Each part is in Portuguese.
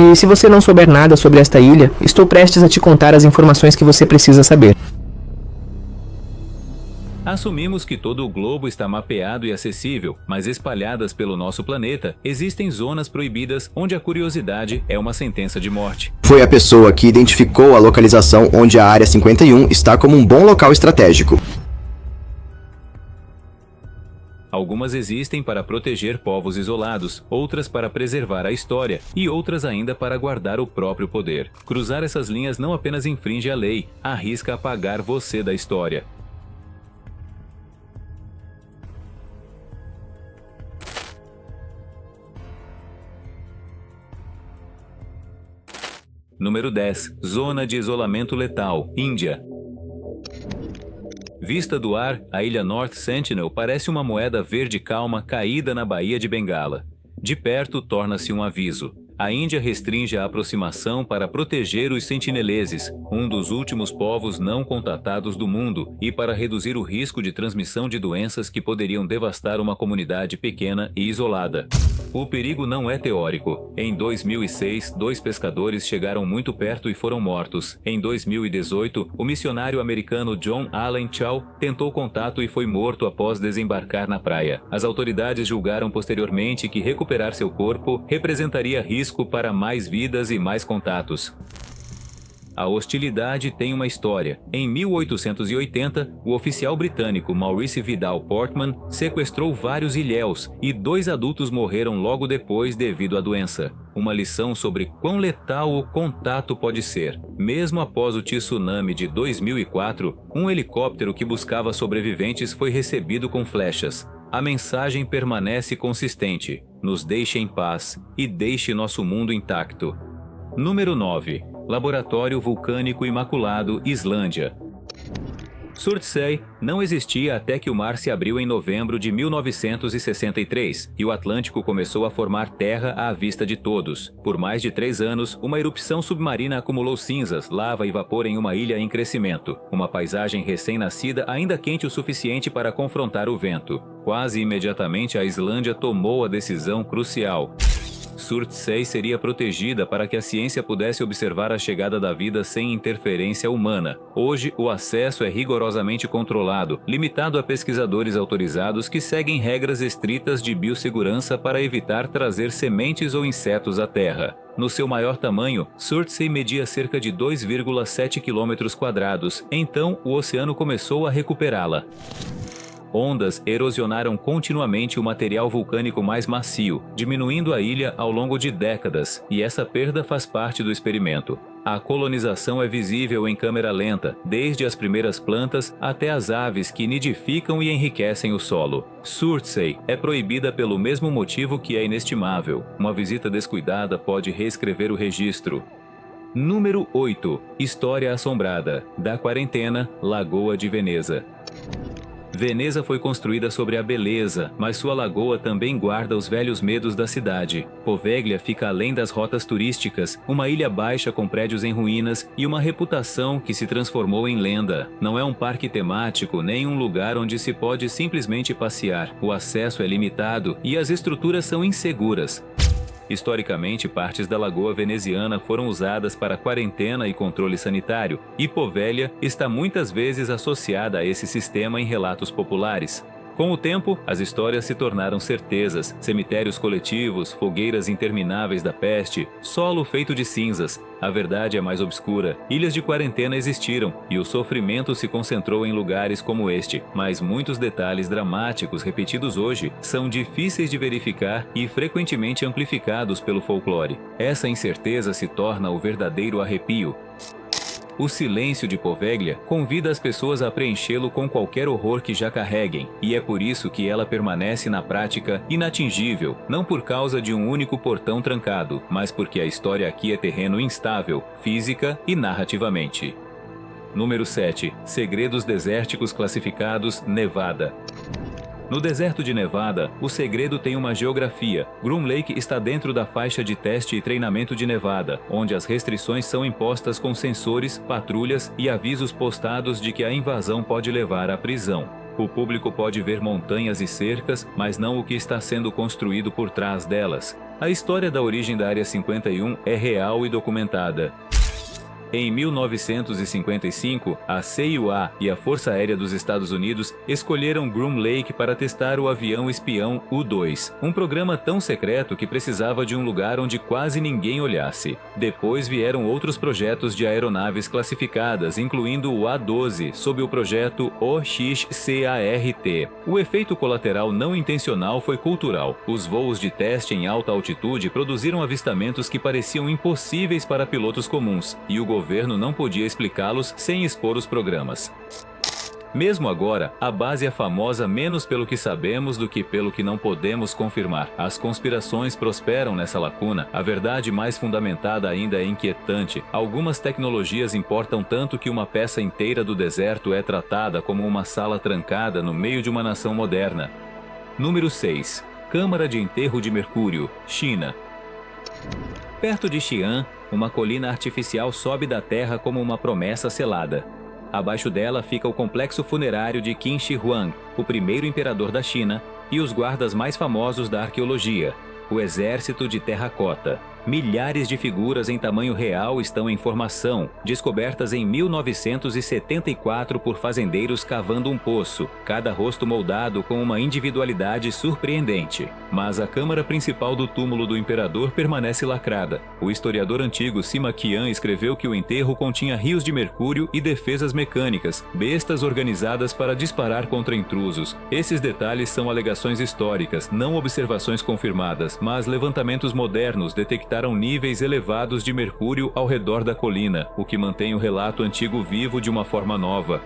E se você não souber nada sobre esta ilha, estou prestes a te contar as informações que você precisa saber. Assumimos que todo o globo está mapeado e acessível, mas espalhadas pelo nosso planeta, existem zonas proibidas onde a curiosidade é uma sentença de morte. Foi a pessoa que identificou a localização onde a Área 51 está como um bom local estratégico. Algumas existem para proteger povos isolados, outras para preservar a história e outras ainda para guardar o próprio poder. Cruzar essas linhas não apenas infringe a lei, arrisca apagar você da história. Número 10. Zona de isolamento letal, Índia. Vista do ar, a ilha North Sentinel parece uma moeda verde calma caída na Baía de Bengala. De perto, torna-se um aviso. A Índia restringe a aproximação para proteger os sentineleses, um dos últimos povos não contatados do mundo, e para reduzir o risco de transmissão de doenças que poderiam devastar uma comunidade pequena e isolada. O perigo não é teórico. Em 2006, 2 pescadores chegaram muito perto e foram mortos. Em 2018, o missionário americano John Allen Chau tentou contato e foi morto após desembarcar na praia. As autoridades julgaram posteriormente que recuperar seu corpo representaria risco para mais vidas e mais contatos. A hostilidade tem uma história. Em 1880, o oficial britânico Maurice Vidal Portman sequestrou vários ilhéus e 2 adultos morreram logo depois devido à doença. Uma lição sobre quão letal o contato pode ser. Mesmo após o tsunami de 2004, um helicóptero que buscava sobreviventes foi recebido com flechas. A mensagem permanece consistente. Nos deixe em paz e deixe nosso mundo intacto. Número 9. Laboratório Vulcânico Imaculado, Islândia. Surtsey não existia até que o mar se abriu em novembro de 1963 e o Atlântico começou a formar terra à vista de todos. Por mais de 3 anos, uma erupção submarina acumulou cinzas, lava e vapor em uma ilha em crescimento. Uma paisagem recém-nascida ainda quente o suficiente para confrontar o vento. Quase imediatamente a Islândia tomou a decisão crucial. Surtsey seria protegida para que a ciência pudesse observar a chegada da vida sem interferência humana. Hoje, o acesso é rigorosamente controlado, limitado a pesquisadores autorizados que seguem regras estritas de biossegurança para evitar trazer sementes ou insetos à Terra. No seu maior tamanho, Surtsey media cerca de 2,7 km², então o oceano começou a recuperá-la. Ondas erosionaram continuamente o material vulcânico mais macio, diminuindo a ilha ao longo de décadas, e essa perda faz parte do experimento. A colonização é visível em câmera lenta, desde as primeiras plantas até as aves que nidificam e enriquecem o solo. Surtsey é proibida pelo mesmo motivo que é inestimável. Uma visita descuidada pode reescrever o registro. Número 8. História assombrada. Da quarentena, Lagoa de Veneza. Veneza foi construída sobre a beleza, mas sua lagoa também guarda os velhos medos da cidade. Poveglia fica além das rotas turísticas, uma ilha baixa com prédios em ruínas e uma reputação que se transformou em lenda. Não é um parque temático, nem um lugar onde se pode simplesmente passear. O acesso é limitado e as estruturas são inseguras. Historicamente, partes da lagoa veneziana foram usadas para quarentena e controle sanitário, e Poveglia está muitas vezes associada a esse sistema em relatos populares. Com o tempo, as histórias se tornaram certezas, cemitérios coletivos, fogueiras intermináveis da peste, solo feito de cinzas. A verdade é mais obscura. Ilhas de quarentena existiram, e o sofrimento se concentrou em lugares como este, mas muitos detalhes dramáticos repetidos hoje são difíceis de verificar e frequentemente amplificados pelo folclore. Essa incerteza se torna o verdadeiro arrepio. O silêncio de Poveglia convida as pessoas a preenchê-lo com qualquer horror que já carreguem, e é por isso que ela permanece na prática inatingível, não por causa de um único portão trancado, mas porque a história aqui é terreno instável, física e narrativamente. Número 7. Segredos desérticos classificados, Nevada. No deserto de Nevada, o segredo tem uma geografia. Groom Lake está dentro da faixa de teste e treinamento de Nevada, onde as restrições são impostas com sensores, patrulhas e avisos postados de que a invasão pode levar à prisão. O público pode ver montanhas e cercas, mas não o que está sendo construído por trás delas. A história da origem da Área 51 é real e documentada. Em 1955, a CIUA e a Força Aérea dos Estados Unidos escolheram Groom Lake para testar o avião espião U-2, um programa tão secreto que precisava de um lugar onde quase ninguém olhasse. Depois vieram outros projetos de aeronaves classificadas, incluindo o A-12, sob o projeto OXCART. O efeito colateral não intencional foi cultural. Os voos de teste em alta altitude produziram avistamentos que pareciam impossíveis para pilotos comuns, e o governo não podia explicá-los sem expor os programas. Mesmo agora, a base é famosa menos pelo que sabemos do que pelo que não podemos confirmar. As conspirações prosperam nessa lacuna. A verdade mais fundamentada ainda é inquietante. Algumas tecnologias importam tanto que uma peça inteira do deserto é tratada como uma sala trancada no meio de uma nação moderna. Número 6. Câmara de Enterro de Mercúrio, China. Perto de Xi'an, uma colina artificial sobe da terra como uma promessa selada. Abaixo dela fica o complexo funerário de Qin Shi Huang, o primeiro imperador da China, e os guardas mais famosos da arqueologia, o Exército de Terracota. Milhares de figuras em tamanho real estão em formação, descobertas em 1974 por fazendeiros cavando um poço, cada rosto moldado com uma individualidade surpreendente. Mas a câmara principal do túmulo do imperador permanece lacrada. O historiador antigo Sima Qian escreveu que o enterro continha rios de mercúrio e defesas mecânicas, bestas organizadas para disparar contra intrusos. Esses detalhes são alegações históricas, não observações confirmadas, mas levantamentos modernos detectaram níveis elevados de mercúrio ao redor da colina, o que mantém o relato antigo vivo de uma forma nova.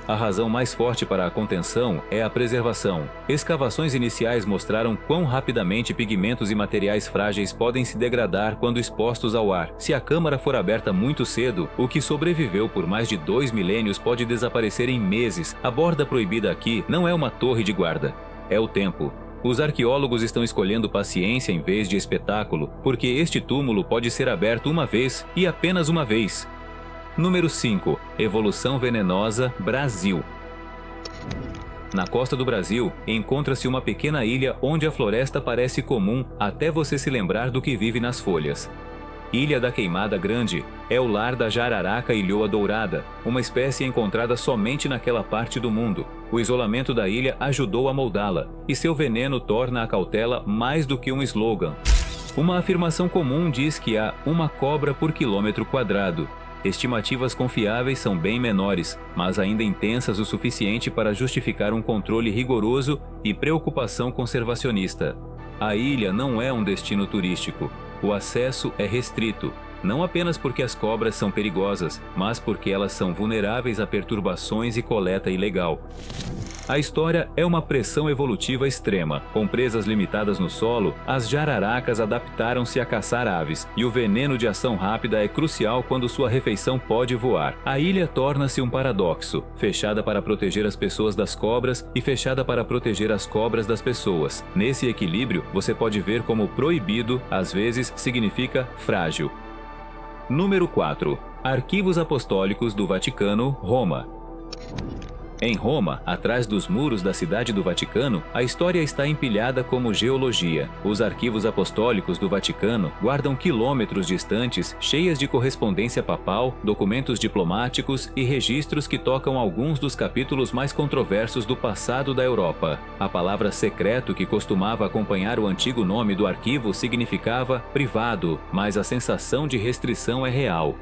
A razão mais forte para a contenção é a preservação. Escavações iniciais mostraram quão rapidamente pigmentos e materiais frágeis podem se degradar quando expostos ao ar. Se a câmara for aberta muito cedo, o que sobreviveu por mais de 2 milênios pode desaparecer em meses. A borda proibida aqui não é uma torre de guarda, é o tempo. Os arqueólogos estão escolhendo paciência em vez de espetáculo, porque este túmulo pode ser aberto uma vez e apenas uma vez. Número 5. Evolução venenosa, Brasil. Na costa do Brasil, encontra-se uma pequena ilha onde a floresta parece comum até você se lembrar do que vive nas folhas. Ilha da Queimada Grande é o lar da jararaca ilhoa dourada, uma espécie encontrada somente naquela parte do mundo. O isolamento da ilha ajudou a moldá-la, e seu veneno torna a cautela mais do que um slogan. Uma afirmação comum diz que há uma cobra por quilômetro quadrado. Estimativas confiáveis são bem menores, mas ainda intensas o suficiente para justificar um controle rigoroso e preocupação conservacionista. A ilha não é um destino turístico. O acesso é restrito, não apenas porque as cobras são perigosas, mas porque elas são vulneráveis a perturbações e coleta ilegal. A história é uma pressão evolutiva extrema. Com presas limitadas no solo, as jararacas adaptaram-se a caçar aves, e o veneno de ação rápida é crucial quando sua refeição pode voar. A ilha torna-se um paradoxo, fechada para proteger as pessoas das cobras e fechada para proteger as cobras das pessoas. Nesse equilíbrio, você pode ver como proibido, às vezes, significa frágil. Número 4. Arquivos Apostólicos do Vaticano, Roma. Em Roma, atrás dos muros da cidade do Vaticano, a história está empilhada como geologia. Os arquivos apostólicos do Vaticano guardam quilômetros distantes, cheias de correspondência papal, documentos diplomáticos e registros que tocam alguns dos capítulos mais controversos do passado da Europa. A palavra secreto que costumava acompanhar o antigo nome do arquivo significava privado, mas a sensação de restrição é real.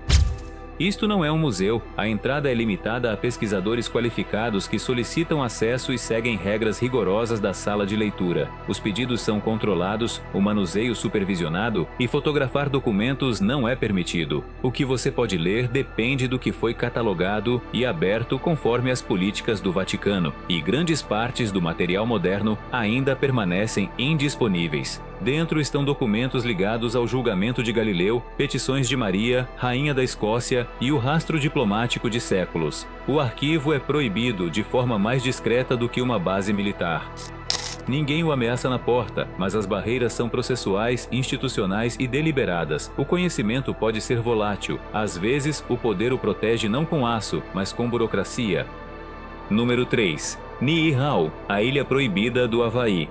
Isto não é um museu. A entrada é limitada a pesquisadores qualificados que solicitam acesso e seguem regras rigorosas da sala de leitura. Os pedidos são controlados, o manuseio supervisionado e fotografar documentos não é permitido. O que você pode ler depende do que foi catalogado e aberto conforme as políticas do Vaticano, e grandes partes do material moderno ainda permanecem indisponíveis. Dentro estão documentos ligados ao julgamento de Galileu, petições de Maria, rainha da Escócia e o rastro diplomático de séculos. O arquivo é proibido de forma mais discreta do que uma base militar. Ninguém o ameaça na porta, mas as barreiras são processuais, institucionais e deliberadas. O conhecimento pode ser volátil. Às vezes, o poder o protege não com aço, mas com burocracia. Número 3. Niihau, a ilha proibida do Havaí.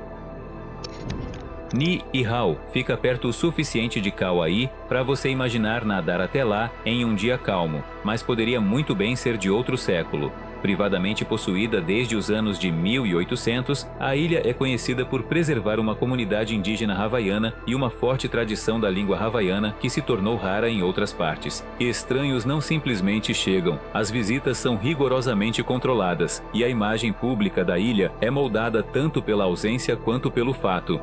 Niihau fica perto o suficiente de Kauai para você imaginar nadar até lá em um dia calmo, mas poderia muito bem ser de outro século. Privadamente possuída desde os anos de 1800, a ilha é conhecida por preservar uma comunidade indígena havaiana e uma forte tradição da língua havaiana que se tornou rara em outras partes. Estranhos não simplesmente chegam, as visitas são rigorosamente controladas e a imagem pública da ilha é moldada tanto pela ausência quanto pelo fato.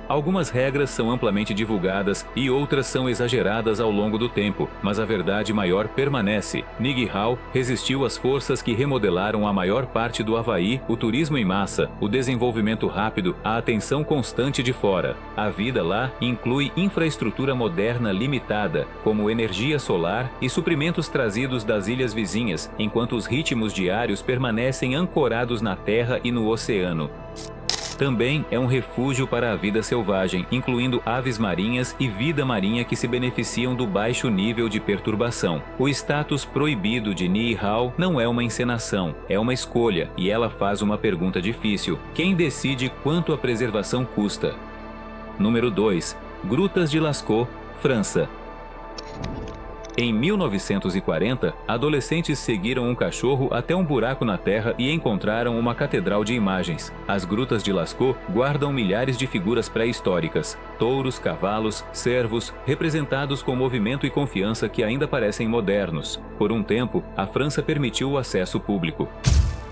Algumas regras são amplamente divulgadas e outras são exageradas ao longo do tempo, mas a verdade maior permanece. Niihau resistiu às forças que remodelaram a maior parte do Havaí, o turismo em massa, o desenvolvimento rápido, a atenção constante de fora. A vida lá inclui infraestrutura moderna limitada, como energia solar e suprimentos trazidos das ilhas vizinhas, enquanto os ritmos diários permanecem ancorados na terra e no oceano. Também é um refúgio para a vida selvagem, incluindo aves marinhas e vida marinha que se beneficiam do baixo nível de perturbação. O status proibido de Niihau não é uma encenação, é uma escolha, e ela faz uma pergunta difícil. Quem decide quanto a preservação custa? Número 2. Grutas de Lascaux, França. Em 1940, adolescentes seguiram um cachorro até um buraco na terra e encontraram uma catedral de imagens. As grutas de Lascaux guardam milhares de figuras pré-históricas, touros, cavalos, servos, representados com movimento e confiança que ainda parecem modernos. Por um tempo, a França permitiu o acesso público.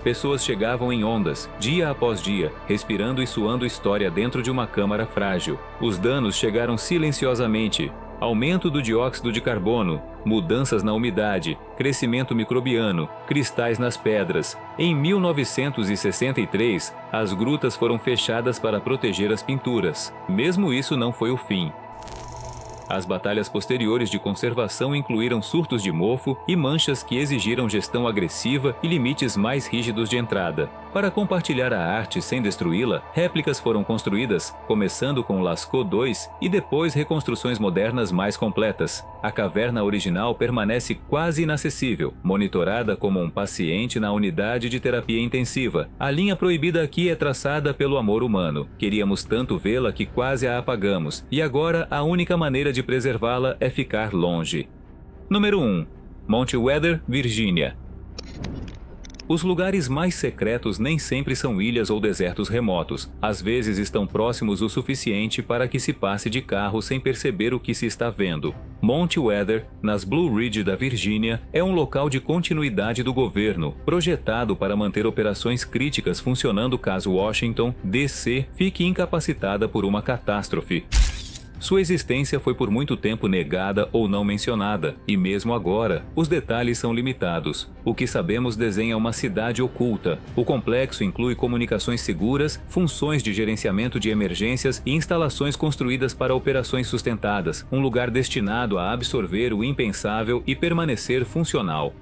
Pessoas chegavam em ondas, dia após dia, respirando e suando história dentro de uma câmara frágil. Os danos chegaram silenciosamente. Aumento do dióxido de carbono, mudanças na umidade, crescimento microbiano, cristais nas pedras. Em 1963, as grutas foram fechadas para proteger as pinturas. Mesmo isso não foi o fim. As batalhas posteriores de conservação incluíram surtos de mofo e manchas que exigiram gestão agressiva e limites mais rígidos de entrada. Para compartilhar a arte sem destruí-la, réplicas foram construídas, começando com Lascaux II e depois reconstruções modernas mais completas. A caverna original permanece quase inacessível, monitorada como um paciente na unidade de terapia intensiva. A linha proibida aqui é traçada pelo amor humano. Queríamos tanto vê-la que quase a apagamos, e agora a única maneira de preservá-la é ficar longe. Número 1. Monte Weather, Virgínia. Os lugares mais secretos nem sempre são ilhas ou desertos remotos. Às vezes estão próximos o suficiente para que se passe de carro sem perceber o que se está vendo. Monte Weather, nas Blue Ridge da Virgínia, é um local de continuidade do governo, projetado para manter operações críticas funcionando caso Washington, D.C., fique incapacitada por uma catástrofe. Sua existência foi por muito tempo negada ou não mencionada, e mesmo agora, os detalhes são limitados. O que sabemos desenha uma cidade oculta. O complexo inclui comunicações seguras, funções de gerenciamento de emergências e instalações construídas para operações sustentadas, um lugar destinado a absorver o impensável e permanecer funcional.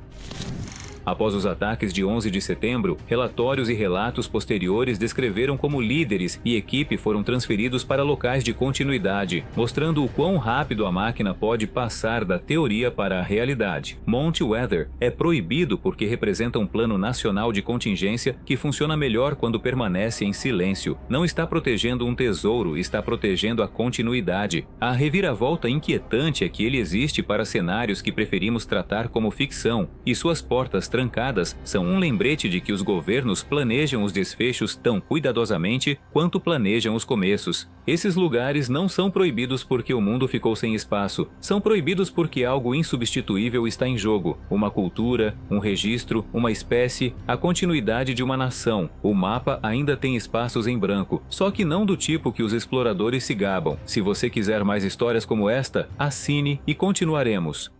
Após os ataques de 11 de setembro, relatórios e relatos posteriores descreveram como líderes e equipe foram transferidos para locais de continuidade, mostrando o quão rápido a máquina pode passar da teoria para a realidade. Monte Weather é proibido porque representa um plano nacional de contingência que funciona melhor quando permanece em silêncio. Não está protegendo um tesouro, está protegendo a continuidade. A reviravolta inquietante é que ele existe para cenários que preferimos tratar como ficção, e suas portas trancadas são um lembrete de que os governos planejam os desfechos tão cuidadosamente quanto planejam os começos. Esses lugares não são proibidos porque o mundo ficou sem espaço. São proibidos porque algo insubstituível está em jogo. Uma cultura, um registro, uma espécie, a continuidade de uma nação. O mapa ainda tem espaços em branco, só que não do tipo que os exploradores se gabam. Se você quiser mais histórias como esta, assine e continuaremos.